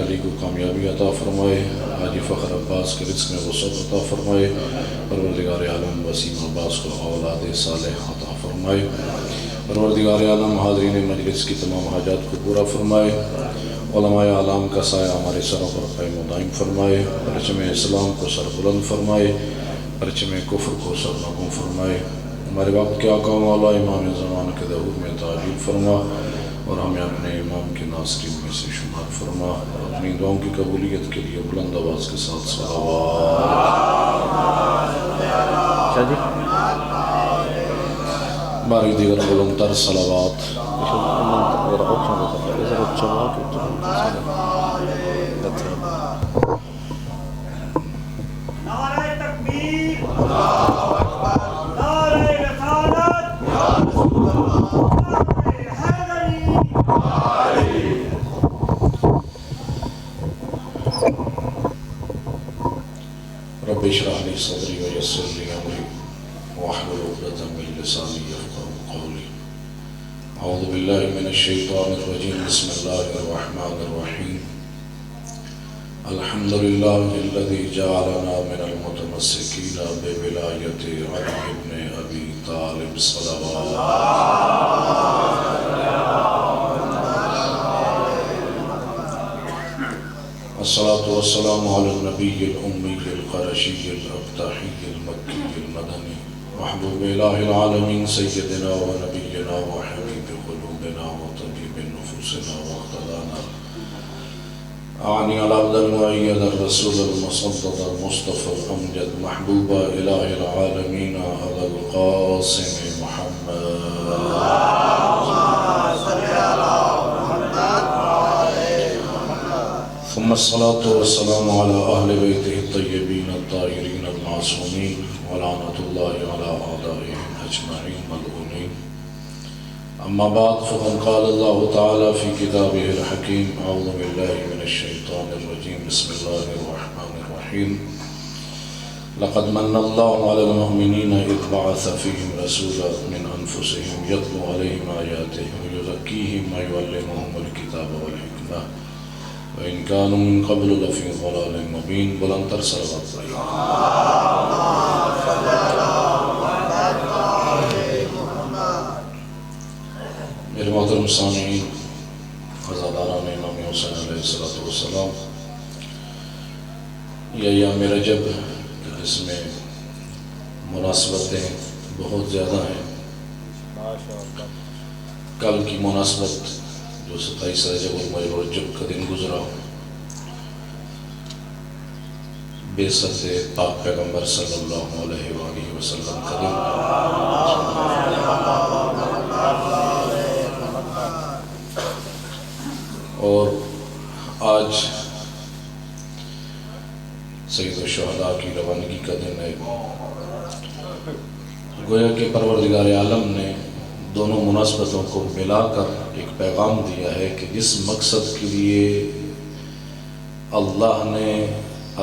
علی کو کامیابی عطا فرمائے، حاجی فخر عباس کے رزق میں وسعت عطا فرمائے، پروردگار عالم وسیم عباس کو اولاد صالح عطا فرمائے، پروردگار عالم حاضرین مجلس کی تمام حاجات کو پورا فرمائے، علماء اعلام کا سایہ ہمارے سروں پر قائم و دائم فرمائے، پرچم اسلام کو سر بلند فرمائے، پرچم کفر کو سر نگوں فرمائے، ہمارے وقت کے آقا مولا امام زمان کے ظہور میں تعجیل فرما اور ہمیں اپنے امام کے ناصرین میں سے شمار فرما، اپنی دعاؤں کی قبولیت کے لیے بلند آواز کے ساتھ صلوات۔ باری دیگر بلند تر صلوات۔ نعرہ تکبیر، اللہ اکبر، نعرہ رسالت، نعرہ حیدری۔ رب اشرح لی صدری ویسر لی امری واحلل عقدۃ من لسانی یفقهوا قولی۔ اعوذ باللہ من الشیطان الرجیم، بسم اللہ الرحمن الرحیم۔ الحمد للہ الذی جعلنا من المتمسکین بولایت علی بن ابی طالب صلوات۔ الصلاة والسلام علی النبی الامی القرشی الابتحی المکی المدنی محبوب الہ العالمین سیدنا و نبینا و حبیب قلوبنا و طبیب نفوسنا و اقتدانا اعنی العبد المؤید الرسول المصدد المصطفى الامجد محبوب الہ العالمین ابا القاسم محمد ثم الصلاة والسلام على أهل بيته الطيبين الطاهرين المعصومين ولعنة الله على أعدائهم أجمعين ملعونين. أما بعد، فقد قال الله تعالى في كتابه الحكيم: أعوذ بالله من الشيطان الرجيم، بسم الله الرحمن الرحيم. لقد من الله على المؤمنين إذ بعث فيهم رسولا من أنفسهم يتلو عليهم آياته ويزكيهم ويعلمهم الكتاب والحكمة وإن كانوا من قبل لفي ضلال مبين۔ بلند تر صلوات پڑھیے۔ میرے محترم سامعین، عزاداران امام حسین علیہ السلام، یہ ایام رجب جس میں مناسبتیں بہت زیادہ ہیں۔ کل کی مناسبت جو 27 رجب المرجب کا دن گزرا، بعثت پاک پیغمبر صلی اللہ علیہ وآلہ وسلم کا دن، اور آج سید الشہداء کی روانگی کا دن ہے۔ گویا کہ پروردگار عالم نے دونوں مناسبتوں کو ملا کر ایک پیغام دیا ہے کہ جس مقصد کے لیے اللہ نے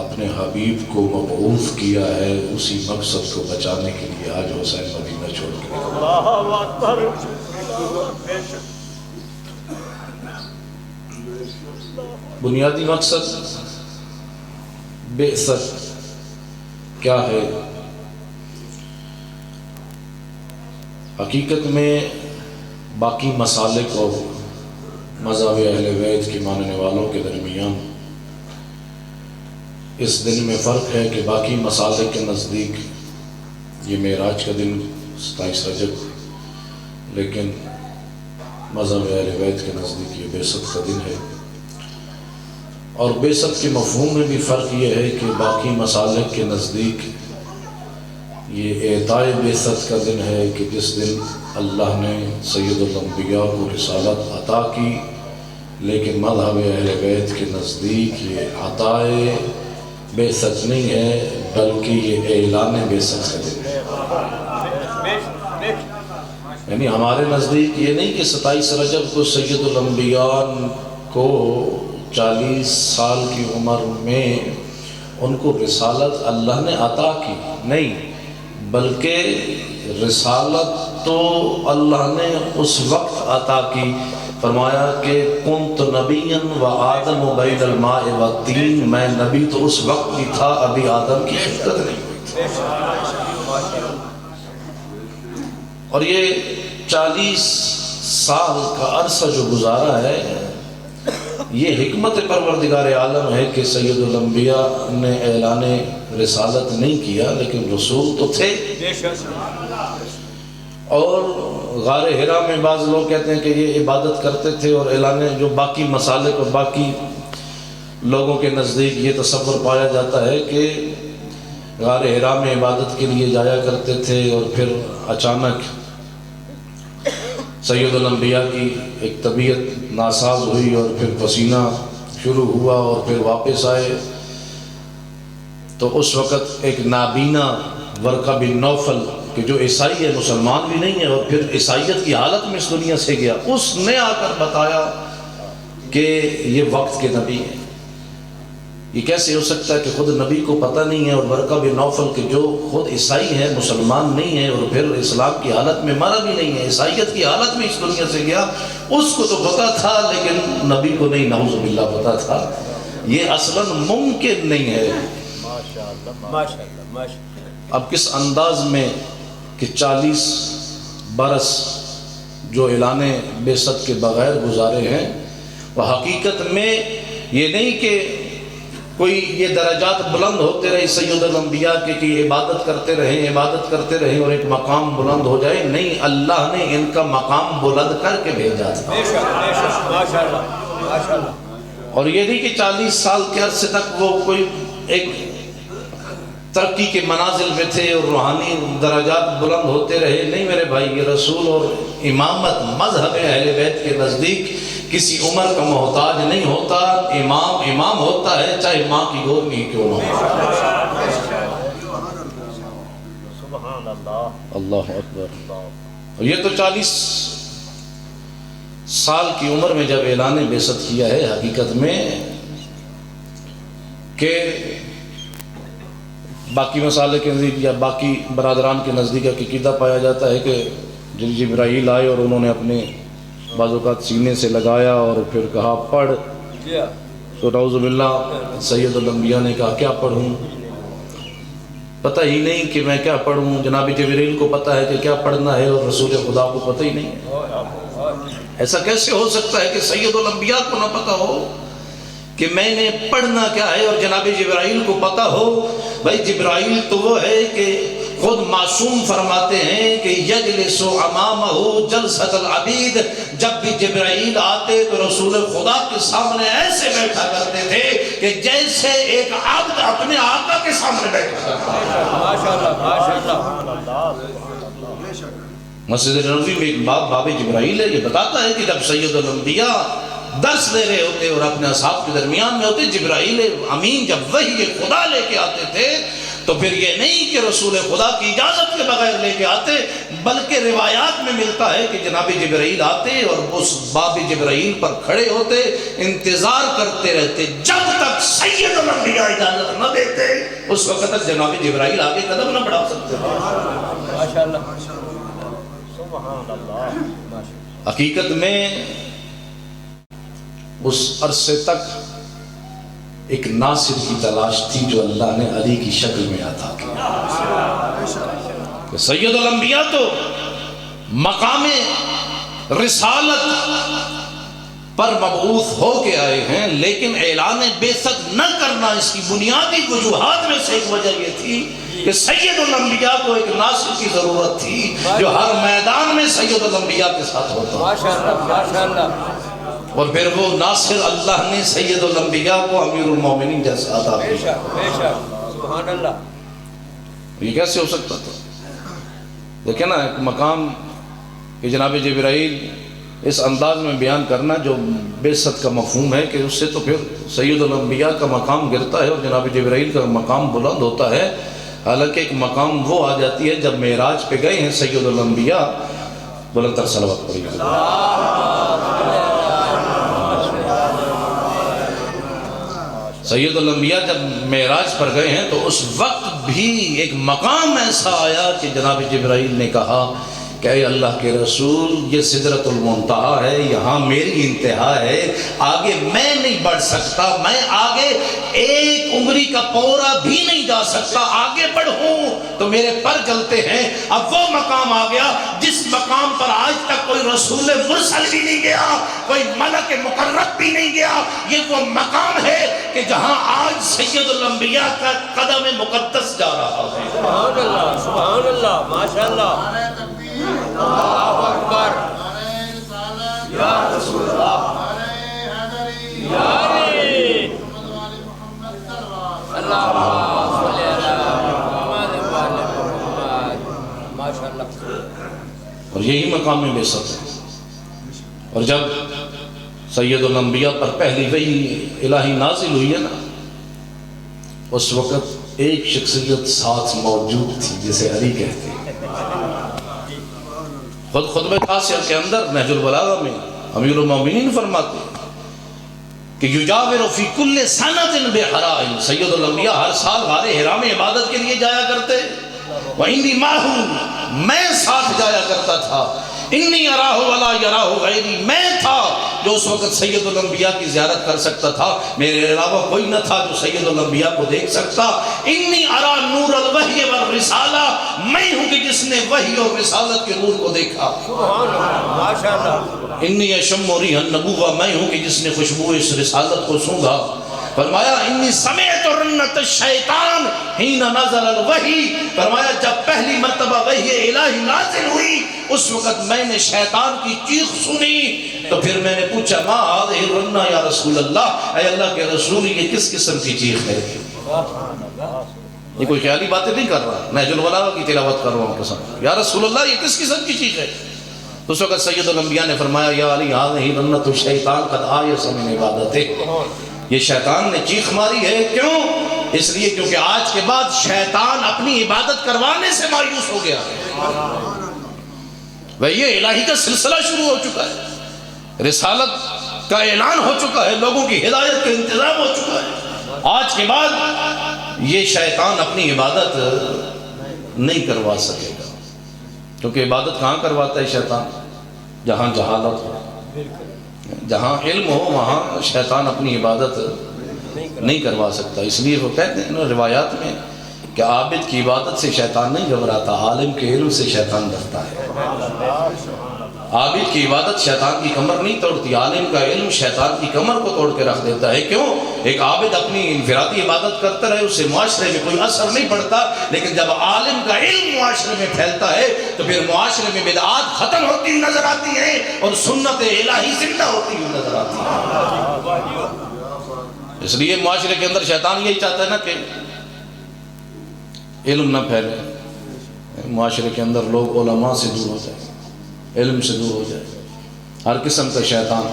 اپنے حبیب کو مبعوث کیا ہے، اسی مقصد کو بچانے کے لیے آج حسین مدینہ چھوڑ کے نکلا۔ بنیادی مقصد بعثت کیا ہے؟ حقیقت میں باقی مسالک اور مذہب اہل بیت کی ماننے والوں کے درمیان اس دن میں فرق ہے کہ باقی مسالک کے نزدیک یہ معراج کا دن 27 رجب، لیکن مذہب اہل بیت کے نزدیک یہ بعثت کا دن ہے۔ اور بعثت کے مفہوم میں بھی فرق یہ ہے کہ باقی مسالک کے نزدیک یہ اعطاء بعثت کا دن ہے کہ جس دن اللہ نے سید الانبیاء کو رسالت عطا کی، لیکن مذہب اہل بیت کے نزدیک یہ عطاء بعثت نہیں ہے بلکہ یہ اعلان بعثت کا دن ہے۔ یعنی ہمارے نزدیک یہ نہیں کہ 27 رجب کو سید الانبیاء کو 40 سال کی عمر میں ان کو رسالت اللہ نے عطا کی، نہیں، بلکہ رسالت تو اللہ نے اس وقت عطا کی فرمایا کہ کنت نبیا و آدم بین الماء والطین، میں نبی تو اس وقت بھی تھا ابھی آدم کی خلقت نہیں ہوئی تھی۔ اور یہ 40 سال کا عرصہ جو گزارا ہے، یہ حکمت پروردگار عالم ہے کہ سید الانبیاء نے اعلان رسالت نہیں کیا، لیکن رسول تو تھے۔ اور غار حرا میں بعض لوگ کہتے ہیں کہ یہ عبادت کرتے تھے، اور اعلان جو باقی مسالک اور باقی لوگوں کے نزدیک یہ تصور پایا جاتا ہے کہ غار حرا میں عبادت کے لیے جایا کرتے تھے، اور پھر اچانک سید الانبیاء کی ایک طبیعت ناساز ہوئی اور پھر پسینہ شروع ہوا اور پھر واپس آئے، تو اس وقت ایک نابینا ورقہ بن نوفل کہ جو عیسائی ہے، مسلمان بھی نہیں ہے، اور پھر عیسائیت کی حالت میں اس دنیا سے گیا، اس نے آ کر بتایا کہ یہ وقت کے نبی ہیں۔ یہ کیسے ہو سکتا ہے کہ خود نبی کو پتہ نہیں ہے، اور ورقہ بن نوفل کہ جو خود عیسائی ہے، مسلمان نہیں ہے، اور پھر اسلام کی حالت میں مرا بھی نہیں ہے، عیسائیت کی حالت میں اس دنیا سے گیا، اس کو تو پتہ تھا لیکن نبی کو نہیں، نعوذ باللہ پتہ تھا۔ یہ اصلاً ممکن نہیں ہے۔ اب کس انداز میں کہ 40 برس جو اعلان بعثت کے بغیر گزارے ہیں، وہ حقیقت میں یہ نہیں کہ کوئی یہ درجات بلند ہوتے رہے سید الانبیاء کے کہ عبادت کرتے رہیں اور ایک مقام بلند ہو جائے، نہیں، اللہ نے ان کا مقام بلند کر کے بھیجا تھا۔ اور یہ نہیں کہ 40 سال کے عرصے تک وہ کوئی ایک ترقی کے منازل میں تھے اور روحانی درجات بلند ہوتے رہے، نہیں میرے بھائی، یہ رسول اور امامت مذہب اہل بیت کے نزدیک کسی عمر کا محتاج نہیں ہوتا، امام ہوتا ہے چاہے ماں کی گود میں ہی کیوں نہ ہو۔ اللہ اکبر۔ اور یہ تو 40 سال کی عمر میں جب اعلان بعثت کیا ہے، حقیقت میں کہ باقی مسالے کے نزدیک یا باقی برادران کے نزدیک عقیدہ پایا جاتا ہے کہ جبرائیل آئے اور انہوں نے اپنے بعض اوقات سینے سے لگایا اور پھر کہا پڑھ، تو نعوذ باللہ سید الانبیاء نے کہا کیا پڑھوں، پتہ ہی نہیں کہ میں کیا پڑھوں۔ جناب جبرائیل کو پتہ ہے کہ کیا پڑھنا ہے اور رسول خدا کو پتہ ہی نہیں ہے۔ ایسا کیسے ہو سکتا ہے کہ سید الانبیاء کو نہ پتہ ہو کہ میں نے پڑھنا کیا ہے اور جناب جبرائیل کو پتہ ہو؟ بھائی جبرائیل تو وہ ہے کہ خود معصوم فرماتے ہیں کہ یجلس امامہ جلسۃ العبید، جب بھی جبرائیل آتے تو رسول خدا کے سامنے ایسے بیٹھا کرتے تھے کہ جیسے ایک عبد اپنے آقا کے سامنے بیٹھا کرتا ہے۔ مسجد نبوی میں ایک باب جبرائیل ہے، یہ بتاتا ہے کہ جب سید الانبیاء درس دے رہے ہوتے اور اپنے اصحاب کے درمیان میں ہوتے، جبرائیل امین جب وحی خدا لے کے آتے تھے تو پھر یہ نہیں کہ رسول خدا کی اجازت کے بغیر لے کے آتے، بلکہ روایات میں ملتا ہے کہ جناب جبرائیل آتے اور اس باب جبرائیل پر کھڑے ہوتے، انتظار کرتے رہتے جب تک سید الانبیاء اجازت نہ دیتے، اس وقت تک جناب جبرائیل آگے قدم نہ بڑھا سکتے۔ حقیقت میں اس عرصے تک ایک ناصر کی تلاش تھی جو اللہ نے علی کی شکل میں عطا کیا۔ کہ سید الانبیاء تو مقام رسالت پر مبعوث ہو کے آئے ہیں، لیکن اعلان بعثت نہ کرنا اس کی بنیادی وجوہات میں سے ایک وجہ یہ تھی کہ سید الانبیاء کو ایک ناصر کی ضرورت تھی جو ہر میدان میں سید الانبیاء کے ساتھ ہوتا۔ اور پھر وہ ناصر اللہ نے سید الانبیاء کو امیر المومنین جیسا عطا کیا۔ سبحان اللہ۔ یہ کیسے ہو سکتا تھا؟ دیکھیں نا، ایک مقام کہ جناب جبرائیل اس انداز میں بیان کرنا جو بعثت کا مفہوم ہے کہ اس سے تو پھر سید الانبیاء کا مقام گرتا ہے اور جناب جبرائیل کا مقام بلند ہوتا ہے۔ حالانکہ ایک مقام وہ آ جاتی ہے جب معراج پہ گئے ہیں سید الانبیاء، بلند تر صلوات پڑھیے۔ سید الانبیاء جب معراج پر گئے ہیں تو اس وقت بھی ایک مقام ایسا آیا کہ جناب جبرائیل نے کہا کہ اے اللہ کے رسول یہ سدرۃ المنتہا ہے، یہاں میری انتہا ہے، آگے میں نہیں بڑھ سکتا، میں آگے ایک انگلی کا پورا بھی نہیں جا سکتا، آگے بڑھوں تو میرے پر جلتے ہیں۔ اب وہ مقام آ گیا جس مقام پر آج تک کوئی رسول مرسل بھی نہیں گیا، کوئی ملک مقرب بھی نہیں گیا۔ یہ وہ مقام ہے کہ جہاں آج سید الانبیاء کا قدم مقدس جا رہا ہے۔ سبحان اللہ، سبحان اللہ، ماشاءاللہ، اللہ اکبر، یا رسول اللہ، یا علی، اللہ صلی اللہ محمد، ماشاءاللہ۔ اور یہی مقام بعثت ہے۔ اور جب سید الانبیاء پر پہلی وحی الہی نازل ہوئی ہے نا، اس وقت ایک شخصیت ساتھ موجود تھی جسے علی کہتے ہیں۔ خود خطبہ قاصر کے اندر نہج البلاغہ میں امیر المومنین فرماتے ہیں کہ یجاور فی کل سنۃ بحرائن، سید الانبیاء ہر سال غار حرا میں عبادت کے لیے جایا کرتے، وَإِنِّي مَعْهُ، میں ساتھ جایا کرتا تھا، انی اراہ ولا یراہ غیری، میں تھا جو اس وقت سید الانبیاء کی زیارت کر سکتا تھا، میرے علاوہ کوئی نہ تھا جو سید الانبیاء کو دیکھ سکتا۔ انی ارا نور الوحی والرسالہ، میں ہوں کہ جس نے وحی اور رسالت کے نور کو دیکھا۔ سبحان اللہ، ماشاءاللہ۔ انی اشم ریح النبوہ، میں ہوں کہ جس نے خوشبو اس رسالت کو سونگھا۔ فرمایا انی سمعت رنت الشیطان حین نزل الوحی، فرمایا جب پہلی مرتبہ وحی الہی نازل ہوئی اس وقت میں نے شیطان کی چیخ سنی، تو پھر میں نے پوچھا ما هذه الرنہ یا رسول اللہ، اے اللہ کے رسول یہ کس قسم کی چیخ ہے؟ یہ کوئی خیالی باتیں نہیں کر رہا، نہج البلاغہ کی تلاوت کر رہا ہوں قسم، یا رسول اللہ یہ کس قسم کی چیخ ہے؟ اس وقت سید الانبیاء نے فرمایا یا علی هذه رنت الشیطان قد آیس من عبادته، یہ شیطان نے چیخ ماری ہے۔ کیوں؟ اس لیے کیونکہ آج کے بعد شیطان اپنی عبادت کروانے سے مایوس ہو گیا ہے۔ یہ الہی کا سلسلہ شروع ہو چکا ہے، رسالت کا اعلان ہو چکا ہے، لوگوں کی ہدایت کا انتظام ہو چکا ہے۔ آج کے بعد یہ شیطان اپنی عبادت نہیں کروا سکے گا، کیونکہ عبادت کہاں کرواتا ہے شیطان؟ جہاں جہالت ہو، جہاں علم ہو وہاں شیطان اپنی عبادت نہیں کروا سکتا۔ اس لیے وہ کہتے ہیں روایات میں کہ عابد کی عبادت سے شیطان نہیں گھبراتا، عالم کے علم سے شیطان ڈرتا ہے۔ عابد کی عبادت شیطان کی کمر نہیں توڑتی، عالم کا علم شیطان کی کمر کو توڑ کے رکھ دیتا ہے۔ کیوں؟ ایک عابد اپنی انفرادی عبادت کرتا رہے، اسے معاشرے میں کوئی اثر نہیں پڑتا، لیکن جب عالم کا علم معاشرے میں پھیلتا ہے تو پھر معاشرے میں بدعات ختم ہوتی ہوئی نظر آتی ہیں اور سنت الہی زندہ ہوتی ہوئی نظر آتی ہے۔ اس لیے معاشرے کے اندر شیطان یہی چاہتا ہے نا کہ علم نہ پھیلے، معاشرے کے اندر لوگ علماء سے دور ہو جائیں، علم سے دور ہو جائے۔ ہر قسم کا شیطان،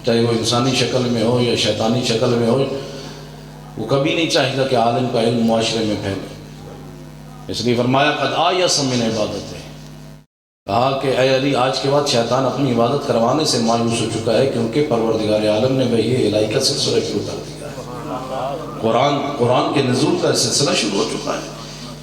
چاہے وہ انسانی شکل میں ہو یا شیطانی شکل میں ہو، وہ کبھی نہیں چاہے گا کہ عالم کا علم معاشرے میں پھیلے۔ اس لیے فرمایا قد آیس من عبادت ہے، کہا کہ اے علی آج کے بعد شیطان اپنی عبادت کروانے سے مایوس ہو چکا ہے، کیونکہ پروردگار عالم نے وحی الہی کا سلسلہ شروع کر دیا ہے، قرآن کے نزول کا سلسلہ شروع ہو چکا ہے۔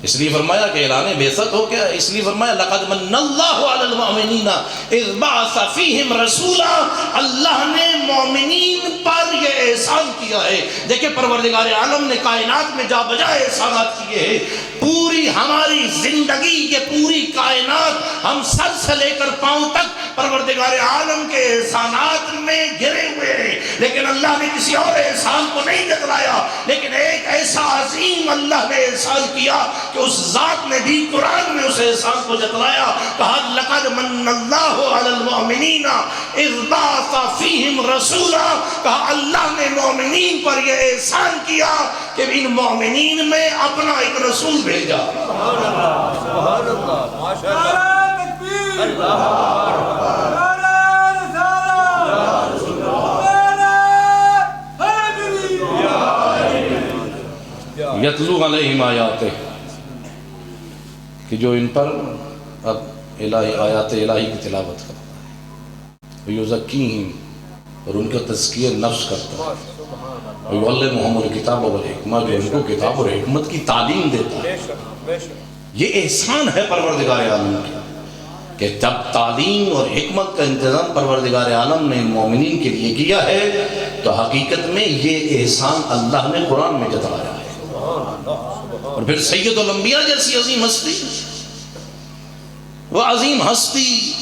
اس لیے فرمایا کہ اعلان بعثت ہو گیا، اس لیے فرمایا لقد من اللہ علی المؤمنین اذ بعث فیہم رسولا، اللہ نے مومنین پر یہ احسان کیا ہے۔ دیکھیں پروردگار عالم نے کائنات میں جا بجا احسانات کیے ہیں، پوری ہماری زندگی، یہ پوری کائنات ہم سر سے لے کر پاؤں تک پروردگار عالم کے احسانات میں گھرے ہوئے ہیں، لیکن اللہ نے کسی اور احسان کو نہیں جتلایا، لیکن ایک ایسا عظیم اللہ نے احسان کیا کہ اس ذات نے بھی قرآن میں اس احسان کو جتلایا، کہا لقد من اللہ علی المؤمنین اذ بعث فیہم رسولا، کہا اللہ نے مومنین پر یہ احسان کیا کہ ان مومنین میں اپنا ایک رسول بھیجا۔ سبحان اللہ، سبحان اللہ، ماشاءاللہ، اللہ یتلو علیہم آیاتہ، کہ جو ان پر اب الہی آیات الہی کی تلاوت کرتا ہے، یزکیہم، اور ان کا تزکیہ نفس کرتا ہے، ویعلمہم الکتاب والحکمہ، جو ان کو کتاب اور حکمت کی تعلیم دیتا ہے۔ یہ احسان ہے پروردگار عالم کی کہ جب تعلیم اور حکمت کا انتظام پروردگار عالم نے مومنین کے لیے کیا ہے تو حقیقت میں یہ احسان اللہ نے قرآن میں جتلایا ہے۔ اور پھر سید الانبیاء جیسی عظیم ہستی، وہ عظیم ہستی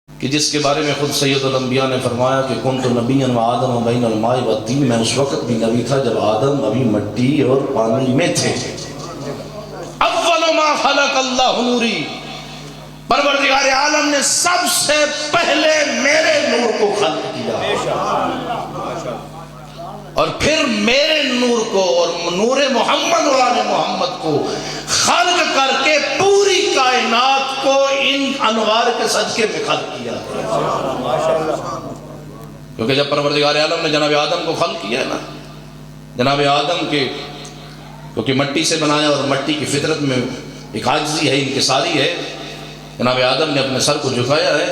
کہ جس کے بارے میں خود سید الانبیاء نے فرمایا کہ کنت نبیا و آدم و بین الماء والطین، میں اس وقت بھی نبی تھا جب آدم ابھی مٹی اور پانی میں تھے۔ اول ما خلق اللہ نوری، پروردگار عالم نے سب سے پہلے میرے نور کو خلق کیا اور پھر میرے نور کو اور نور محمد و آل محمد کو خلق کر کے پوری کائنات کو ان انوار کے صدقے میں خلق کیا۔ کیونکہ جب پروردگار عالم نے جناب آدم کو خلق کیا نا، جناب آدم کے کیونکہ مٹی سے بنایا اور مٹی کی فطرت میں ایک عاجزی ہے، انکساری ہے، جناب آدم نے اپنے سر کو جھکایا ہے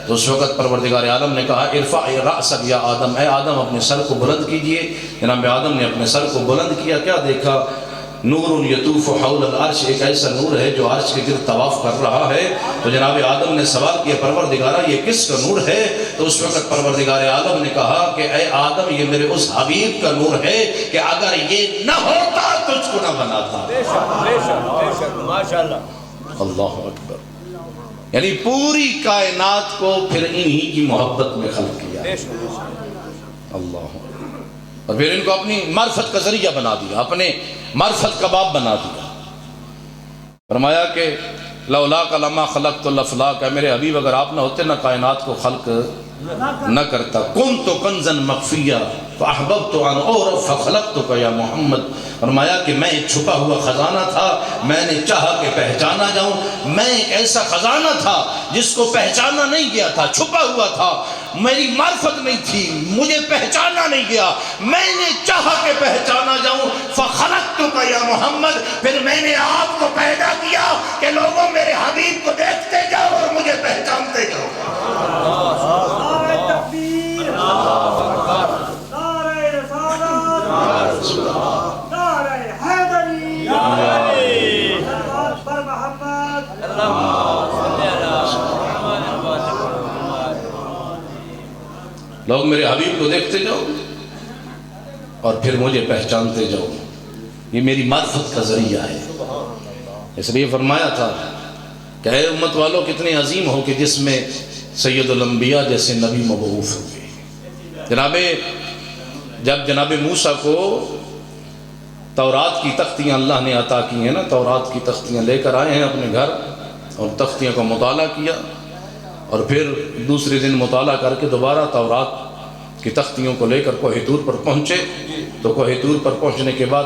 تو اس وقت پروردگار عالم نے کہا ارفع رأسک یا آدم، اے آدم اپنے سر کو بلند کیجئے۔ جناب آدم نے اپنے سر کو بلند کیا، کیا دیکھا؟ نور یطوف حول العرش، ایک ایسا نور ہے جو عرش کے گرد طواف کر رہا ہے۔ تو جناب آدم نے سوال کیا پروردگارہ یہ کس کا نور ہے؟ تو اس وقت پروردگار عالم نے کہا کہ اے آدم یہ میرے اس حبیب کا نور ہے کہ اگر یہ نہ ہوتا تجھ کو نہ بناتا۔ بے شک بے شک بے شک، ماشاءاللہ، اللہ اکبر، یعنی پوری کائنات کو پھر انہی کی محبت میں خلق کیا اللہ، اور پھر ان کو اپنی معرفت کا ذریعہ بنا دیا، اپنے معرفت کا باب بنا دیا۔ فرمایا کہ لولاک لما خلقت الافلاک، اے میرے حبیب اگر آپ نہ ہوتے نہ کائنات کو خلق نہ کرتا۔ کنت کنزا مخفیہ فاحببت ان اعرف فخلقتک یا محمد، فرمایا کہ میں ایک چھپا ہوا خزانہ تھا، میں نے چاہا کہ پہچانا جاؤں، میں ایک ایسا خزانہ تھا جس کو پہچانا نہیں گیا تھا، چھپا ہوا تھا، میری معرفت نہیں تھی، مجھے پہچانا نہیں گیا، میں نے چاہا کہ پہچانا جاؤں، فخلقتک یا محمد، پھر میں نے آپ کو پیدا کیا کہ لوگوں میرے حبیب کو دیکھتے جاؤ اور مجھے پہچانتے جاؤ۔ نعرہ تکبیر، نعرہ رسالت، نعرہ حیدری، صلوات بر محمد۔ لوگ میرے حبیب کو دیکھتے جاؤ اور پھر مجھے پہچانتے جاؤ، یہ میری معرفت کا ذریعہ ہے۔ اس لیے فرمایا تھا کہ اے امت والوں کتنے عظیم ہو کہ جس میں سید الانبیاء جیسے نبی مبعوث ہوئے۔ جب جناب موسیٰ کو تورات کی تختیاں اللہ نے عطا کی ہیں نا، تورات کی تختیاں لے کر آئے ہیں اپنے گھر اور تختیاں کا مطالعہ کیا، اور پھر دوسرے دن مطالعہ کر کے دوبارہ تورات کی تختیوں کو لے کر کوہ طور پر پہنچے، تو کوہ طور پر پہنچنے کے بعد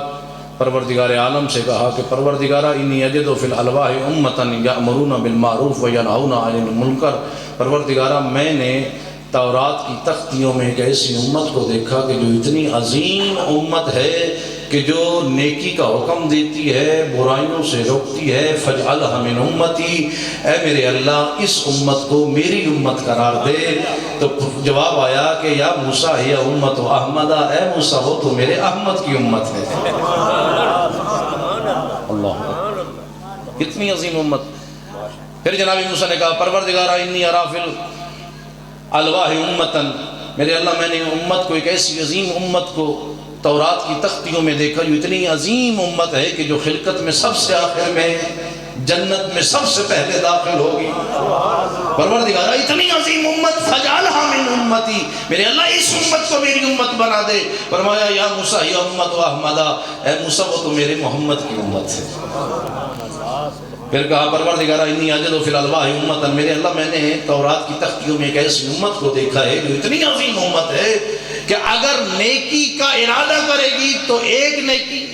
پروردگار عالم سے کہا کہ پروردگارہ انی اجد فی الالواح امتا یأمرون بالمعروف وینہون عن المنکر، پروردگارہ میں نے تورات کی تختیوں میں ایک ایسی امت کو دیکھا کہ جو اتنی عظیم امت ہے کہ جو نیکی کا حکم دیتی ہے، برائیوں سے روکتی ہے، فاجعلھا من امتی، اے میرے اللہ اس امت کو میری امت قرار دے۔ تو جواب آیا کہ یا موسیٰ ہی امت احمدہ، اے موسیٰ وہ تو میرے احمد کی امت ہے۔ اللہ کتنی عظیم امت۔ پھر جناب موسیٰ نے کہا پروردگارہ انی ارا فی الالواح امتا، میرے اللہ میں نے امت کو ایک ایسی عظیم امت کو تورات کی تختیوں میں دیکھا جو اتنی عظیم امت ہے کہ جو خلقت میں سب سے آخر میں، جنت میں سب سے پہلے داخل ہوگی۔ پروردگارہ اتنی عظیم امت فاجعلھا من امتی، میرے اللہ اس امت کو میری امت بنا دے۔ فرمایا یا موسیٰ ہی امت احمدہ، اے موسیٰ وہ تو میرے محمد کی امت ہے۔ پھر کہا پروردگارہ انی اجد فی الالواح امتا، میرے اللہ میں نے تورات کی تختیوں میں ایک ایسی امت کو دیکھا ہے جو اتنی عظیم امت ہے کہ اگر نیکی کا ارادہ کرے گی تو ایک نیکی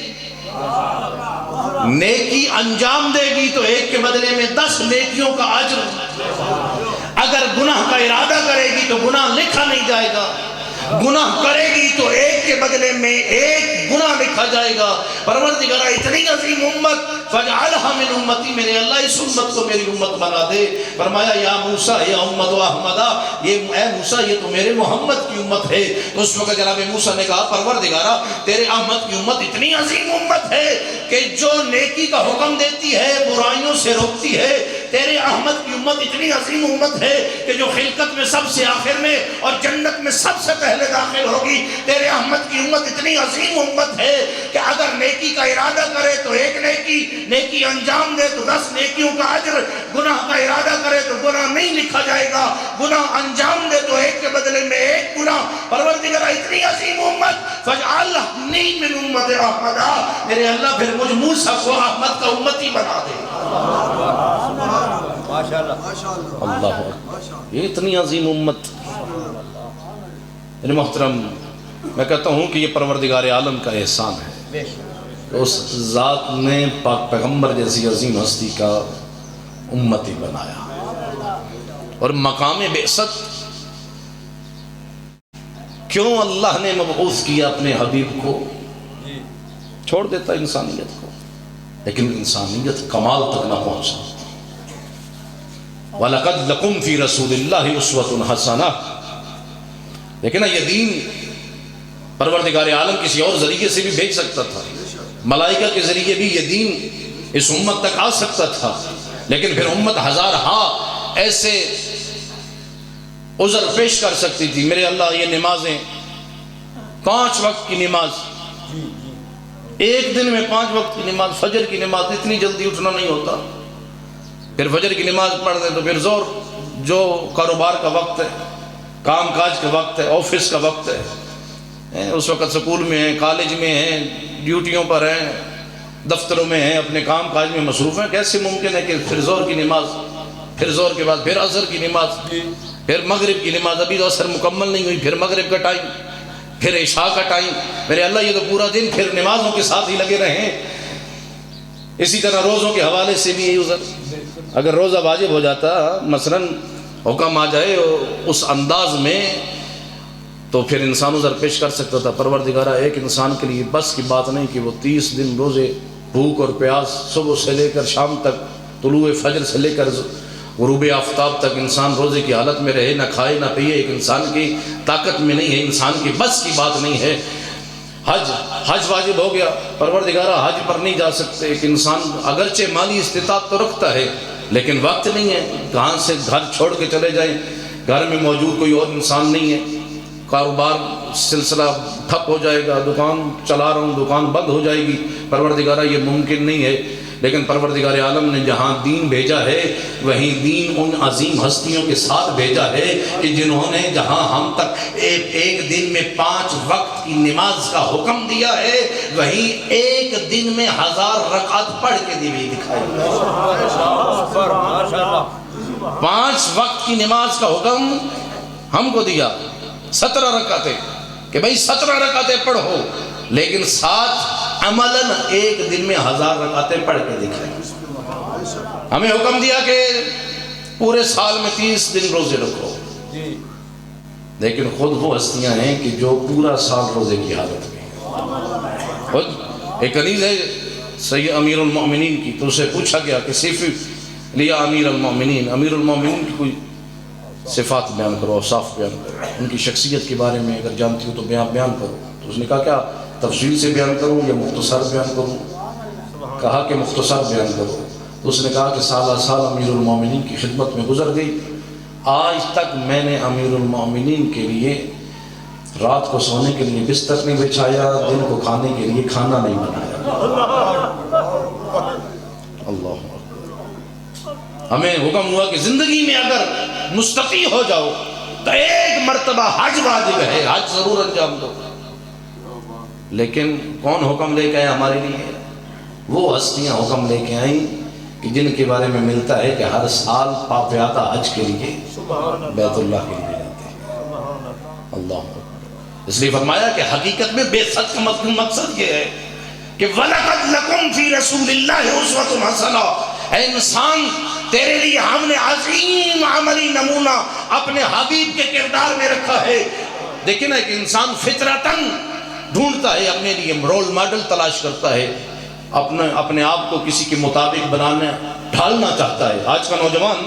انجام دے گی تو ایک کے بدلے میں 10 نیکیوں کا اجر، اگر گناہ کا ارادہ کرے گی تو گناہ لکھا نہیں جائے گا، گناہ کرے گی تو ایک کے بدلے میں ایک گناہ لکھا جائے گا۔ پروردگارہ اتنی عظیم امت فاجعلھا من امتی، میرے اللہ اس امت کو میری امت بنا دے۔ فرمایا یا موسیٰ یا امت و احمدہ، یہ اے موسیٰ یہ تو میرے محمد کی امت ہے۔ تو اس وقت جناب موسیٰ نے کہا پروردگارہ تیرے احمد کی امت اتنی عظیم امت ہے کہ جو نیکی کا حکم دیتی ہے، برائیوں سے روکتی ہے، تیرے احمد کی امت اتنی عظیم امت ہے کہ جو خلقت میں سب سے آخر میں اور جنت میں سب سے پہلے داخل ہوگی. تیرے احمد کی امت اتنی عظیم امت ہے کہ اگر نیکی کا ارادہ کرے تو ایک نیکی انجام دے تو 10 نیکیوں کا اجر, گناہ کا ارادہ کرے تو گناہ نہیں لکھا جائے گا, گناہ انجام دے تو ایک کے بدلے میں ایک گناہ. پروردگار اتنی عظیم امت فاجعلنی من امت احمد, میرے اللہ پھر مجھ موسیٰ کو احمد کا امتی بنا دے. اللہ یہ اتنی عظیم امت. میرے محترم, میں کہتا ہوں کہ یہ پروردگار عالم کا احسان ہے, اس ذات نے پاک پیغمبر جیسی عظیم ہستی کا امتی بنایا. اور مقام بعثت کیوں اللہ نے مبعوث کیا اپنے حبیب کو؟ چھوڑ دیتا انسانیت کو, لیکن انسانیت کمال تک نہ پہنچا. وَلَقَدْ لَكُمْ فِي رَسُولِ اللَّهِ أُسْوَةٌ حَسَنَةٌ. لیکن یہ دین پروردگار عالم کسی اور ذریعے سے بھی بھیج سکتا تھا, ملائکہ کے ذریعے بھی یہ دین اس امت تک آ سکتا تھا, لیکن پھر امت ہزارہا ایسے عذر پیش کر سکتی تھی. میرے اللہ یہ نمازیں 5 وقت کی نماز, ایک دن میں 5 وقت کی نماز, فجر کی نماز, اتنی جلدی اٹھنا نہیں ہوتا. پھر فجر کی نماز پڑھ دیں تو پھر زور جو کاروبار کا وقت ہے, کام کاج کا وقت ہے, آفس کا وقت ہے, اس وقت سکول میں ہیں, کالج میں ہیں, ڈیوٹیوں پر ہیں, دفتروں میں ہیں, اپنے کام کاج میں مصروف ہیں. کیسے ممکن ہے کہ پھر زور کی نماز, پھر زور کے بعد پھر عصر کی نماز, پھر مغرب کی نماز, ابھی تو عصر مکمل نہیں ہوئی, پھر مغرب کا ٹائم, پھر عشاء کا ٹائم. میرے اللہ یہ تو پورا دن پھر نمازوں کے ساتھ ہی لگے رہیں. اسی طرح روزوں کے حوالے سے بھی یہی عذر. اگر روزہ واجب ہو جاتا, مثلا حکم آ جائے اس انداز میں, تو پھر انسان عذر پیش کر سکتا تھا. پروردگارہ ایک انسان کے لیے بس کی بات نہیں کہ وہ 30 دن روزے, بھوک اور پیاس, صبح سے لے کر شام تک, طلوع فجر سے لے کر غروب آفتاب تک انسان روزے کی حالت میں رہے, نہ کھائے نہ پیے. ایک انسان کی طاقت میں نہیں ہے, انسان کی بس کی بات نہیں ہے. حج واجب ہو گیا, پروردگارہ حج پر نہیں جا سکتے. ایک انسان اگرچہ مالی استطاعت تو رکھتا ہے, لیکن وقت نہیں ہے. کہاں سے گھر چھوڑ کے چلے جائیں, گھر میں موجود کوئی اور انسان نہیں ہے, کاروبار سلسلہ ٹھپ ہو جائے گا, دکان چلا رہا ہوں دکان بند ہو جائے گی. پروردگارہ یہ ممکن نہیں ہے. لیکن پروردگار عالم نے جہاں دین بھیجا ہے وہیں دین ان عظیم ہستیوں کے ساتھ بھیجا ہے کہ جنہوں نے جہاں ہم تک ایک دن میں 5 وقت کی نماز کا حکم دیا ہے, وہیں ایک دن میں 1000 رکعت پڑھ کے بھی دکھائی. 5 وقت کی نماز کا حکم ہم کو دیا, 17 رکعتیں, کہ بھئی 17 رکعتیں پڑھو, لیکن ساتھ عملاً ایک دن میں 1000 رکعتیں پڑھ کے دکھائیں. ہمیں حکم دیا کہ پورے سال میں 30 دن روزے رکھو, لیکن خود وہ ہستیاں ہیں کہ جو پورا سال روزے کی حالت میں. خود ایک حدیث ہے سید امیر المؤمنین کی, تو اسے پوچھا گیا کہ صرف لیا امیر المؤمنین, امیر المؤمنین کی کوئی صفات بیان کرو, اوصاف بیان کرو, ان کی شخصیت کے بارے میں اگر جانتی ہو تو بیان کرو. تو اس نے کہا کیا تفصیل سے بیان کروں یا مختصر بیان کروں؟ کہا کہ مختصر بیان کرو. تو اس نے کہا کہ سالہ سال امیر المومنین کی خدمت میں گزر گئی, آج تک میں نے امیر المومنین کے لیے رات کو سونے کے لیے بستر نہیں بچھایا, دن کو کھانے کے لیے کھانا نہیں بنایا. اللہ ہمیں حکم ہوا کہ زندگی میں اگر مستقی ہو جاؤ تو ایک مرتبہ حج واجب ہے, حج ضرور انجام دو. لیکن کون حکم لے کے آئے ہمارے لیے؟ وہ ہستیاں حکم لے کے آئیں کہ جن کے بارے میں ملتا ہے کہ ہر سال پاپیاتا حج کے لیے بیت اللہ کے لیے جاتے ہیں. اللہ اس لیے فرمایا کہ حقیقت میں بعثت کا مقصد یہ ہے کہ وَلَقَدْ لَكُمْ فِي رَسُولِ اللَّهِ أُسْوَةٌ حَسَنَةٌ, اے انسان تیرے لیے ہم نے عظیم عملی نمونہ اپنے حبیب کے کردار میں رکھا ہے. دیکھیں نا کہ انسان فطرتاً ڈھونڈتا ہے, اپنے لیے رول ماڈل تلاش کرتا ہے, اپنے آپ کو کسی کے مطابق بنانا ڈھالنا چاہتا ہے. آج کا نوجوان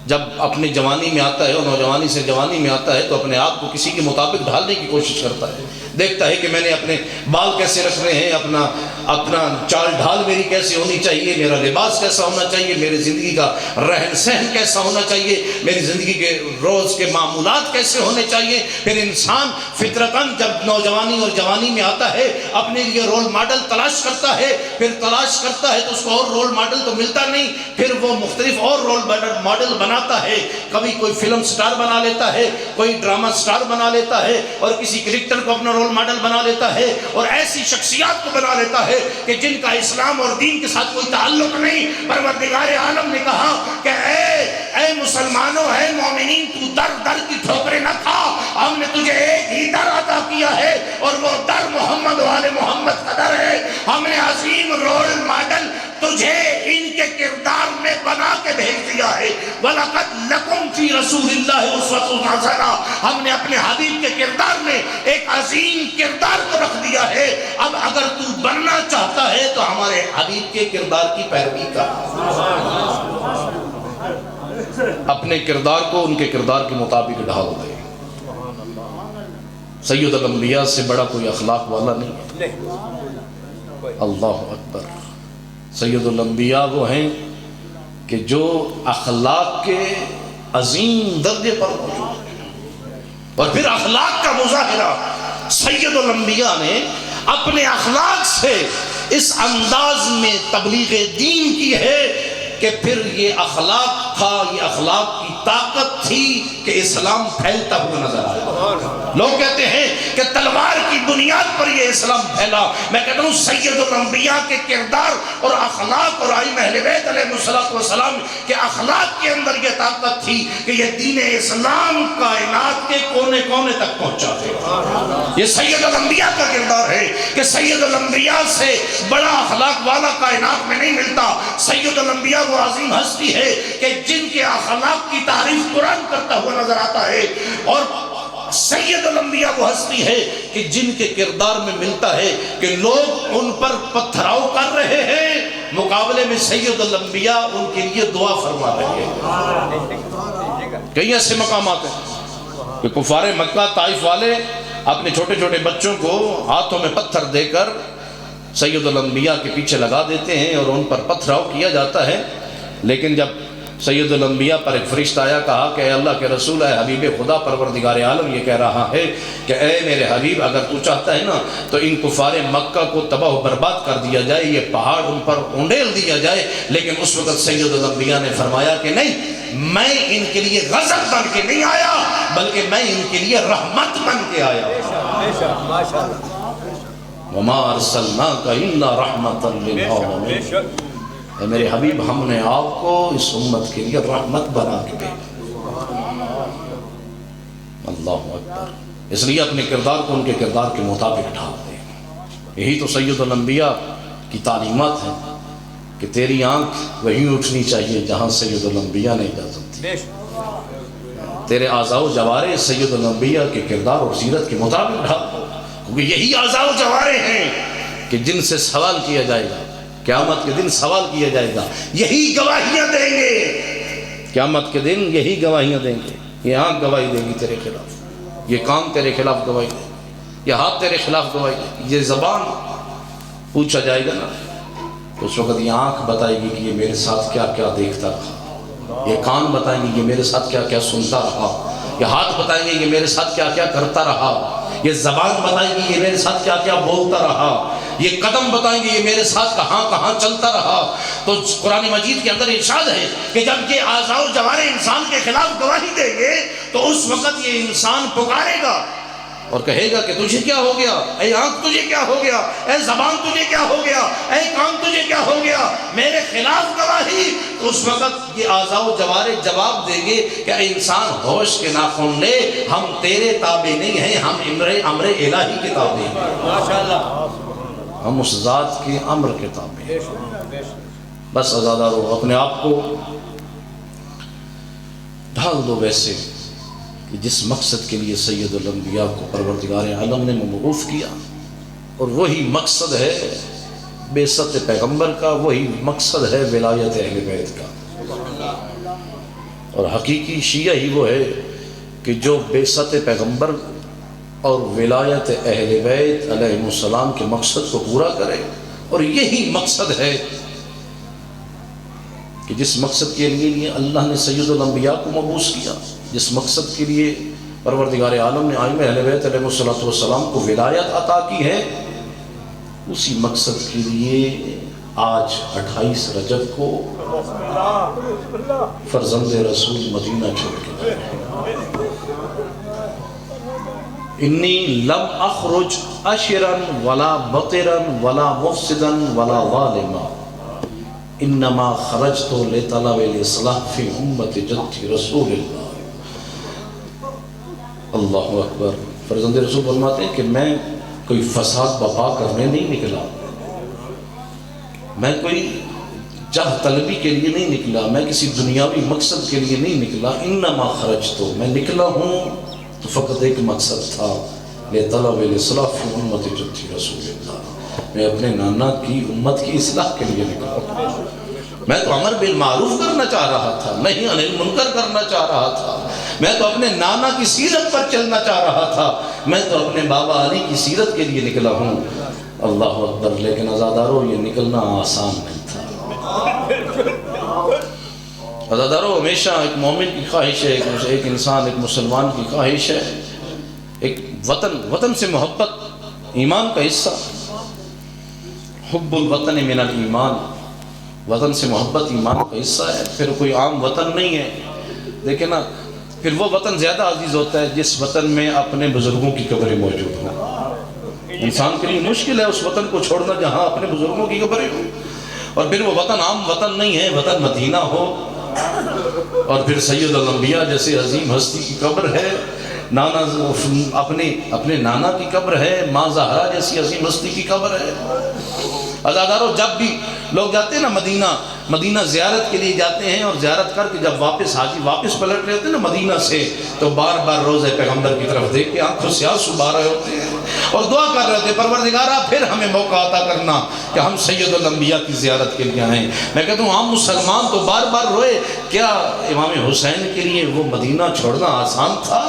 جب اپنی جوانی میں آتا ہے اور نوجوانی سے جوانی میں آتا ہے تو اپنے آپ کو کسی کے مطابق ڈھالنے کی کوشش کرتا ہے. دیکھتا ہے کہ میں نے اپنے بال کیسے رکھنے ہیں، اپنا چال ڈھال میری کیسے ہونی چاہیے، میرا لباس کیسا ہونا چاہیے، میری زندگی کا رہن سہن کیسا ہونا چاہیے، میری زندگی کے روز کے معمولات کیسے ہونے چاہیے۔ پھر انسان فطرتاً جب نوجوانی اور جوانی میں آتا ہے اپنے لیے رول ماڈل تلاش کرتا ہے، پھر تلاش کرتا ہے تو اس کو اور رول ماڈل تو ملتا نہیں، پھر وہ مختلف اور رول ماڈل بناتا ہے۔ کبھی کوئی فلم سٹار بنا لیتا ہے، کوئی ڈرامہ سٹار بنا لیتا ہے، اور کسی کرکٹر کو اپنا رول ماڈل بنا لیتا ہے، اور ایسی شخصیات کو بنا لیتا ہے کہ جن کا اسلام اور دین کے ساتھ کوئی تعلق نہیں۔ پروردگار عالم نے کہا کہ اے مسلمانوں، اے مومنین، تو در در کی ٹھوکریں نہ کھا، ہم نے تجھے ایک ہی در عطا کیا ہے اور وہ در محمد والے محمد کا در ہے۔ ہم نے عظیم رول ماڈل تجھے ان کے کردار میں بنا کے بھیج دیا ہے۔ وَلَقَدْ لَكُمْ فِي رَسُولِ اللَّهِ أُسْوَةٌ حَسَنَةٌ، ہم نے اپنے حبیب کے کردار میں ایک عظیم کردار کو رکھ دیا ہے۔ اب اگر تو بننا چاہتا ہے تو ہمارے حبیب کے کردار کی پیروی کر، اپنے کردار کو ان کے کردار کے مطابق ڈھال دے۔ سید الانبیاء سے بڑا کوئی اخلاق والا نہیں ہے۔ اللہ اکبر۔ سید الانبیاء وہ ہیں کہ جو اخلاق کے عظیم درجے پر موجود ہیں، اور پھر اخلاق کا مظاہرہ سید الانبیاء نے اپنے اخلاق سے اس انداز میں تبلیغ دین کی ہے کہ پھر یہ اخلاق تھا، یہ اخلاق کی طاقت تھی کہ اسلام پھیلتا ہوا نظر آیا۔ لوگ کہتے ہیں کہ تلوار کی بنیاد پر یہ اسلام پھیلا، میں کہتا ہوں سید الانبیاء کے کردار اور اخلاق اور ائمہ اہل بیت علیہ السلام کے اخلاق کے اندر یہ طاقت تھی کہ یہ دین اسلام کائنات کے کونے کونے تک پہنچا تھے۔ یہ سید الانبیاء کا کردار ہے کہ سید الانبیاء سے بڑا اخلاق والا کائنات میں نہیں ملتا۔ سید الانبیاء وہ عظیم ہستی ہے کہ جن کے اخلاق کی تعریف قرآن کرتا ہوا نظر آتا ہے، اور سید الانبیاء وہ ہستی ہے کہ جن کے کردار میں ملتا ہے کہ لوگ ان پر پتھراؤ کر رہے ہیں، مقابلے میں سید الانبیاء ان کے لیے دعا فرما رہے ہیں۔ کئی ایسے مقامات ہیں کہ کفار مکہ طائف والے اپنے چھوٹے چھوٹے بچوں کو ہاتھوں میں پتھر دے کر سید الانبیاء کے پیچھے لگا دیتے ہیں اور ان پر پتھراؤ کیا جاتا ہے، لیکن جب سید الانبیاء پر ایک فرشتہ آیا، کہا کہ اے اللہ کے رسول، اے حبیب خدا، پروردگار عالم یہ کہہ رہا ہے کہ اے میرے حبیب، اگر تو چاہتا ہے نا تو ان کفار مکہ کو تباہ و برباد کر دیا جائے، یہ پہاڑ ان پر انڈیل دیا جائے۔ لیکن اس وقت سید الانبیاء نے فرمایا کہ نہیں، میں ان کے لیے غضب بن کے نہیں آیا، بلکہ میں ان کے لیے رحمت بن کے آیا۔ وَمَا أَرْسَلْنَاكَ إِلَّا رَحْمَةً لِلْعَالَمِينَ، اے میرے حبیب، ہم نے آپ کو اس امت کے لیے رحمت بنا کے بھیجا۔ اللہ اکبر۔ اس لیے اپنے کردار کو ان کے کردار کے مطابق ڈھال دیں۔ یہی تو سید الانبیاء کی تعلیمات ہیں کہ تیری آنکھ وہیں اٹھنی چاہیے جہاں سید الانبیاء نے اجازت دی، تیرے اعضاء و جوارے سید الانبیاء کے کردار اور سیرت کے مطابق ڈھال دو، کیونکہ یہی اعضاء و جوارے ہیں کہ جن سے سوال کیا جائے گا، قیامت کے دن سوال کیا جائے گا، یہی گواہیاں دیں گے قیامت کے دن، یہی گواہیاں دیں گے۔ یہ آنکھ گواہی دے گی تیرے خلاف، یہ کان تیرے خلاف گواہی دے گی، یہ ہاتھ تیرے خلاف گواہی دے گی، یہ زبان پوچھا جائے گا نا تو اس وقت یہ آنکھ بتائے گی کہ یہ میرے ساتھ کیا کیا دیکھتا رہا، یہ کان بتائیں گے یہ میرے ساتھ کیا کیا سنتا رہا، یہ ہاتھ بتائیں گے یہ میرے ساتھ کیا کیا کرتا رہا، یہ زبان بتائیں گی یہ میرے ساتھ کیا کیا بولتا رہا، یہ قدم بتائیں گے یہ میرے ساتھ کہاں کہاں چلتا رہا۔ تو قرآن مجید کے اندر ارشاد ہے کہ جب یہ اعضاء و جوارے انسان کے خلاف گواہی دیں گے تو اس وقت یہ انسان پکارے گا اور کہے گا کہ تجھے کیا ہو گیا، اے آنکھ تجھے کیا ہو گیا، اے زبان تجھے کیا ہو گیا، اے کان تجھے کیا ہو گیا، میرے خلاف گواہی۔ تو اس وقت یہ اعضاء و جوارے جواب دیں گے کہ اے انسان ہوش کے ناخن لے، ہم تیرے تابع نہیں ہیں، ہم امر الہی کے تابع ہیں، ماشاءاللہ، ہم اس ذات کے امر کے تابع ہیں۔ بس عزادارو، اپنے آپ کو ڈھال دو ویسے کہ جس مقصد کے لیے سید الانبیاء کو پروردگار عالم نے مبعوث کیا، اور وہی مقصد ہے بعثت پیغمبر کا، وہی مقصد ہے ولایت اہل بیت کا۔ اور حقیقی شیعہ ہی وہ ہے کہ جو بعثت پیغمبر اور ولایت اہل بیت علیہ السلام کے مقصد کو پورا کرے. اور یہی مقصد ہے کہ جس مقصد کے لیے اللہ نے سید الانبیاء کو مبعوث کیا، جس مقصد کے لیے پروردگار عالم نے ائمہ اہل بیت علیہ السلام کو ولایت عطا کی ہے، اسی مقصد کے لیے آج 28 رجب کو فرزند رسول مدینہ چھوڑ کے گئے. انی لم اخرج اشرا ولا بطرا ولا مفسدا ولا ظالما انما خرجت لطلب الاصلاح فی امت جد رسول اللہ. اللہ اکبر. فرزند رسول فرماتے ہیں کہ میں کوئی فساد برپا کرنے نہیں نکلا، میں کوئی جاہ طلبی کے لیے نہیں نکلا، میں کسی دنیاوی مقصد کے لیے نہیں نکلا. انما خرجت، میں نکلا ہوں تو فقط ایک مقصد تھا، لطلب الاصلاح فی امت جد رسول اللہ. میں اپنے نانا کی امت کی اصلاح کے لیے نکلا. میں تو امر بالمعروف کرنا چاہ رہا تھا، نہیں عن المنکر کرنا چاہ رہا تھا. میں تو اپنے نانا کی سیرت پر چلنا چاہ رہا تھا. میں تو اپنے بابا علی کی سیرت کے لیے نکلا ہوں. اللہ اکبر. لیکن عزادارو، یہ نکلنا آسان نہیں تھا. عزادارو، ہمیشہ ایک مومن کی خواہش ہے، ایک انسان، ایک مسلمان کی خواہش ہے، ایک وطن سے محبت ایمان کا حصہ. حب الوطن من الایمان، وطن سے محبت ایمان کا حصہ ہے. پھر کوئی عام وطن نہیں ہے. دیکھیں نا، پھر وہ وطن زیادہ عزیز ہوتا ہے جس وطن میں اپنے بزرگوں کی قبریں موجود ہوں. انسان کے لیے مشکل ہے اس وطن کو چھوڑنا جہاں اپنے بزرگوں کی قبریں ہوں. اور پھر وہ وطن عام وطن نہیں ہے، وطن مدینہ ہو، اور پھر سید الانبیاء جیسے عظیم ہستی کی قبر ہے، نانا اپنے نانا کی قبر ہے، ماں زہرا جیسی عظیم ہستی کی قبر ہے. عزادارو، جب بھی لوگ جاتے ہیں نا مدینہ زیارت کے لیے جاتے ہیں، اور زیارت کر کے جب حاجی واپس پلٹ رہے ہوتے ہیں نا مدینہ سے، تو بار بار روضہ پیغمبر کی طرف دیکھ کے آنکھوں سے آنسو بہہ رہے ہوتے ہیں اور دعا کر رہے ہوتے ہیں، پروردگارا پھر ہمیں موقع عطا کرنا کہ ہم سید الانبیاء کی زیارت کے لیے آئیں. میں کہتا ہوں عام مسلمان تو بار بار روئے، کیا امام حسین کے لیے وہ مدینہ چھوڑنا آسان تھا؟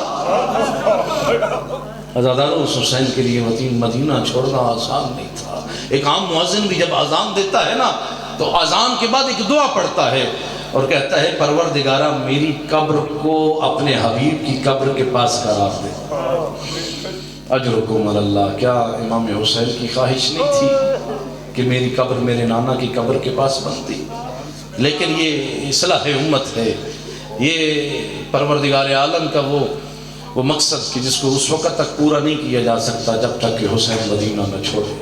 عزادارو، اس حسین کے لیے مدینہ چھوڑنا آسان نہیں تھا. ایک عام مؤذن بھی جب اذان دیتا ہے نا تو اذان کے بعد ایک دعا پڑھتا ہے اور کہتا ہے، پروردگارا میری قبر کو اپنے حبیب کی قبر کے پاس قرار دے. اجرکم علی اللہ. کیا امام حسین کی خواہش نہیں تھی کہ میری قبر میرے نانا کی قبر کے پاس بنتی؟ لیکن یہ اصلاح امت ہے، یہ پروردگار عالم کا وہ مقصد کہ جس کو اس وقت تک پورا نہیں کیا جا سکتا جب تک کہ حسین مدینہ نہ چھوڑے.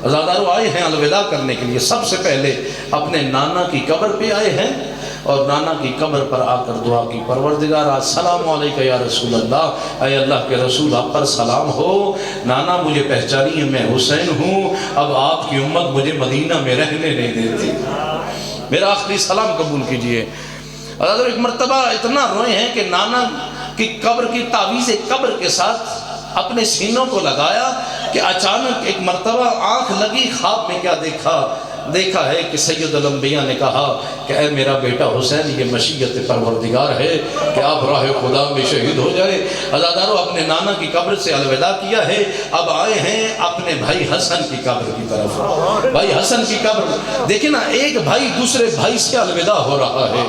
عزادارو، آئے ہیں الوداع کرنے کے لیے. سب سے پہلے اپنے نانا کی قبر پہ آئے ہیں اور نانا کی قبر پر آ کر دعا کی، پروردگار السلام علیکہ یا رسول اللہ، اے اللہ کے رسول آپ پر سلام ہو. نانا مجھے پہچانی ہے، میں حسین ہوں. اب آپ کی امت مجھے مدینہ میں رہنے نہیں دیتی، میرا آخری سلام قبول کیجئے. عزادارو، ایک مرتبہ اتنا روئے ہیں کہ نانا کی قبر کی تعویذ قبر کے ساتھ اپنے سینوں کو لگایا کہ اچانک ایک مرتبہ آنکھ لگی، خواب میں کیا دیکھا ہے کہ سید الانبیاء نے کہا کہ اے میرا بیٹا حسین، یہ مشیت پروردگار ہے کہ آپ راہ خدا میں شہید ہو جائے. عزادارو، اپنے نانا کی قبر سے الوداع کیا ہے، اب آئے ہیں اپنے بھائی حسن کی قبر کی طرف. بھائی حسن کی قبر دیکھیں نا، ایک بھائی دوسرے بھائی سے الوداع ہو رہا ہے،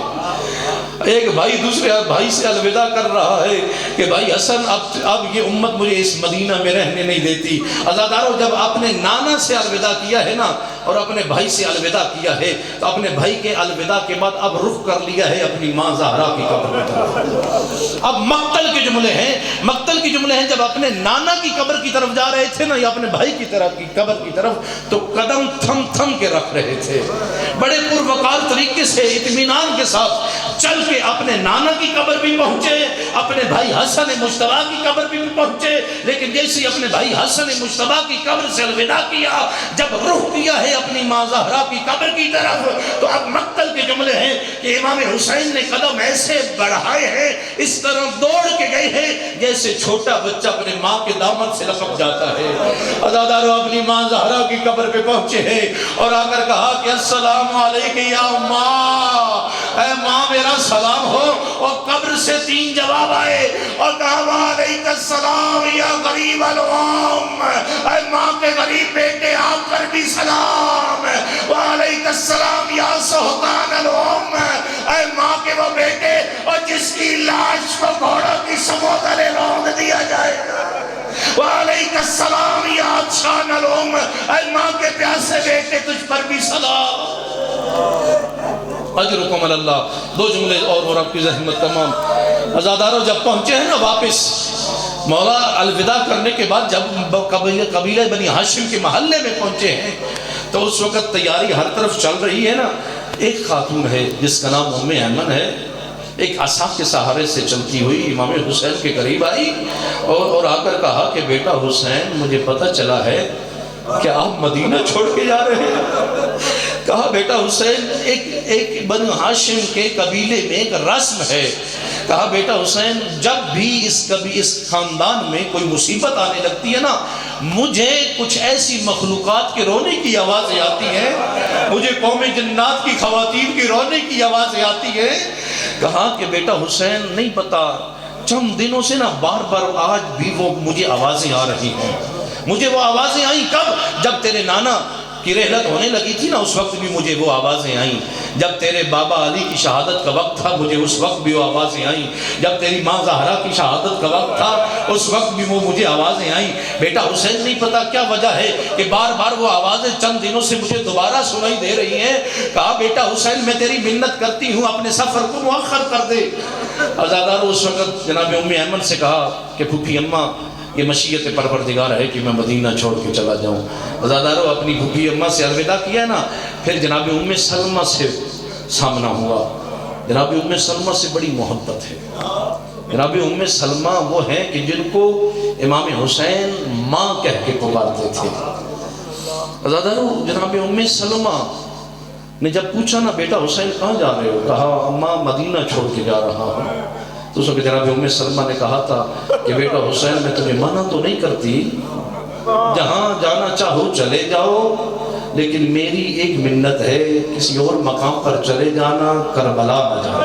ایک بھائی دوسرے بھائی سے الوداع کر رہا ہے کہ بھائی حسن اب یہ امت مجھے اس مدینہ میں رہنے نہیں دیتی. عزادارو، جب اپنے نانا سے الوداع کیا ہے نا اور اپنے بھائی سے الوداع کیا ہے تو اپنے بھائی کے الوداع کے بعد اب رخ کر لیا ہے اپنی ماں زہرا کی قبر کی طرف. اب مقتل کے جملے ہیں جب اپنے نانا کی قبر کی طرف جا رہے تھے نا یا اپنے بھائی کی طرف کی قبر کی طرف، تو قدم تھم کے رکھ رہے تھے، بڑے پروقار طریقے سے اطمینان کے ساتھ چل کے اپنے نانا کی قبر بھی پہنچے، اپنے بھائی حسن مجتبیٰ کی قبر بھی پہنچے. لیکن جیسے اپنے بھائی حسن مجتبیٰ کی قبر سے الوداع کیا، جب رخ کیا ہے اپنی ماں زہرا کی قبر کی طرف، تو اب مقتل کے جملے ہیں کہ امام حسین نے قدم ایسے بڑھائے ہیں، اس طرح دوڑ کے گئے ہیں جیسے چھوٹا بچہ اپنے ماں کے دامن سے لپک جاتا ہے. عزادارو، اپنی ماں زہرا کی قبر پہ پہنچے ہیں اور آ کر کہا کہ السلام علیکم یا ماں، اے ماں میرا میرا سلام ہو. اور قبر سے 3 جواب آئے اور کہا وعلیک السلام یا غریب الام، اے ماں کے غریب بیٹے آپ پر بھی سلام. وعلیک السلام یا سہتان الام، اے ماں کے وہ بیٹے اور جس کی لاش کو گھوڑوں کی سمودرے رونگ دیا جائے گا. وعلیک السلام یا عطشان الام، اے ماں کے پیاسے بیٹے تجھ پر بھی سلام. اجرکم اللہ. 2 جملے اور آپ کی زحمت تمام. عزاداروں جب پہنچے ہیں نا واپس مولا الوداع کرنے کے بعد جب قبیلہ بنی ہاشم کے محلے میں پہنچے ہیں تو اس وقت تیاری ہر طرف چل رہی ہے نا. ایک خاتون ہے جس کا نام ام ایمن ہے، ایک عصا کے سہارے سے چلتی ہوئی امام حسین کے قریب آئی اور آ کر کہا کہ بیٹا حسین مجھے پتہ چلا ہے کہ آپ مدینہ چھوڑ کے جا رہے ہیں. کہا بیٹا حسین ایک بنو ہاشم کے قبیلے میں ایک رسم ہے. کہا بیٹا حسین جب بھی اس خاندان میں کوئی مصیبت آنے لگتی ہے نا مجھے کچھ ایسی مخلوقات کے رونے کی آوازیں آتی ہیں، مجھے قوم جنات کی خواتین کی رونے کی آوازیں آتی ہیں. کہا کہ بیٹا حسین نہیں پتا چند دنوں سے نا بار بار آج بھی وہ مجھے آوازیں آ رہی ہیں. مجھے وہ آوازیں آئیں کب؟ جب تیرے نانا کی رحلت ہونے لگی تھی نا اس وقت بھی مجھے وہ آوازیں آئیں. جب تیرے بابا علی کی شہادت کا وقت تھا مجھے اس وقت بھی وہ آوازیں آئیں. جب تیری ماں زہرا کی شہادت کا وقت تھا اس وقت بھی وہ مجھے آوازیں آئیں. بیٹا حسین نہیں پتا کیا وجہ ہے کہ بار بار وہ آوازیں چند دنوں سے مجھے دوبارہ سنائی دے رہی ہیں. کہا بیٹا حسین میں تیری منت کرتی ہوں اپنے سفر کو مؤخر کر دے. عزادارو اس وقت جناب ام ایمن سے کہا کہ پھوپھی اماں یہ مشیت پروردگار ہے کہ میں مدینہ چھوڑ کے چلا جاؤں. عزادارو اپنی پھوپھی اماں سے الوداع کیا نا پھر جناب ام سلمہ سے سامنا ہوا. جناب ام سلمہ سے بڑی محبت ہے. جناب ام سلمہ وہ ہیں کہ جن کو امام حسین ماں کہہ کے پکارتے تھے. عزادارو جناب ام سلمہ نے جب پوچھا نا بیٹا حسین کہاں جا رہے ہو؟ کہا اماں مدینہ چھوڑ کے جا رہا ہوں. تو اس وقت جناب ام سلمہ نے کہا تھا کہ بیٹا حسین میں تمہیں منع تو نہیں کرتی، جہاں جانا چاہو چلے جاؤ لیکن میری ایک منت ہے کسی اور مقام پر چلے جانا، کربلا نہ جانا.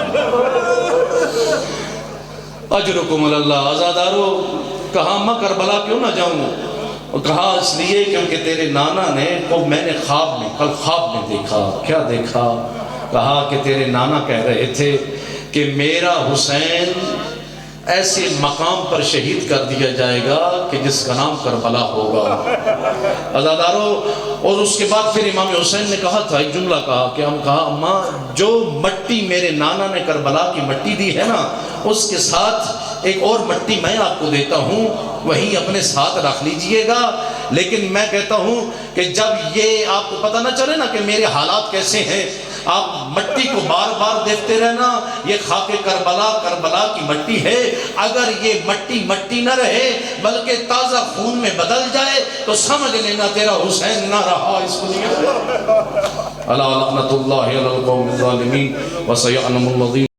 اجرکم اللہ. عزادارو کہا میں کربلا کیوں نہ جاؤں؟ اور کہا اس لیے کیونکہ تیرے نانا نے کو میں نے کل خواب میں دیکھا. کیا دیکھا؟ کہا کہ تیرے نانا کہہ رہے تھے کہ میرا حسین ایسے مقام پر شہید کر دیا جائے گا کہ جس کا نام کربلا ہوگا. عزادارو اور اس کے بعد پھر امام حسین نے کہا تھا ایک جملہ کہا کہ ہم کہا اماں جو مٹی میرے نانا نے کربلا کی مٹی دی ہے نا اس کے ساتھ ایک اور مٹی میں آپ کو دیتا ہوں وہی اپنے ساتھ رکھ لیجئے گا. لیکن میں کہتا ہوں کہ جب یہ آپ کو پتہ نہ چلے نا کہ میرے حالات کیسے ہیں آپ مٹی کو بار بار دیکھتے رہنا. یہ خاک کربلا کی مٹی ہے. اگر یہ مٹی نہ رہے بلکہ تازہ خون میں بدل جائے تو سمجھ لینا تیرا حسین نہ رہا اس دنیا میں. الا لعنت اللہ علی القوم الظالمین وسيعلم الذین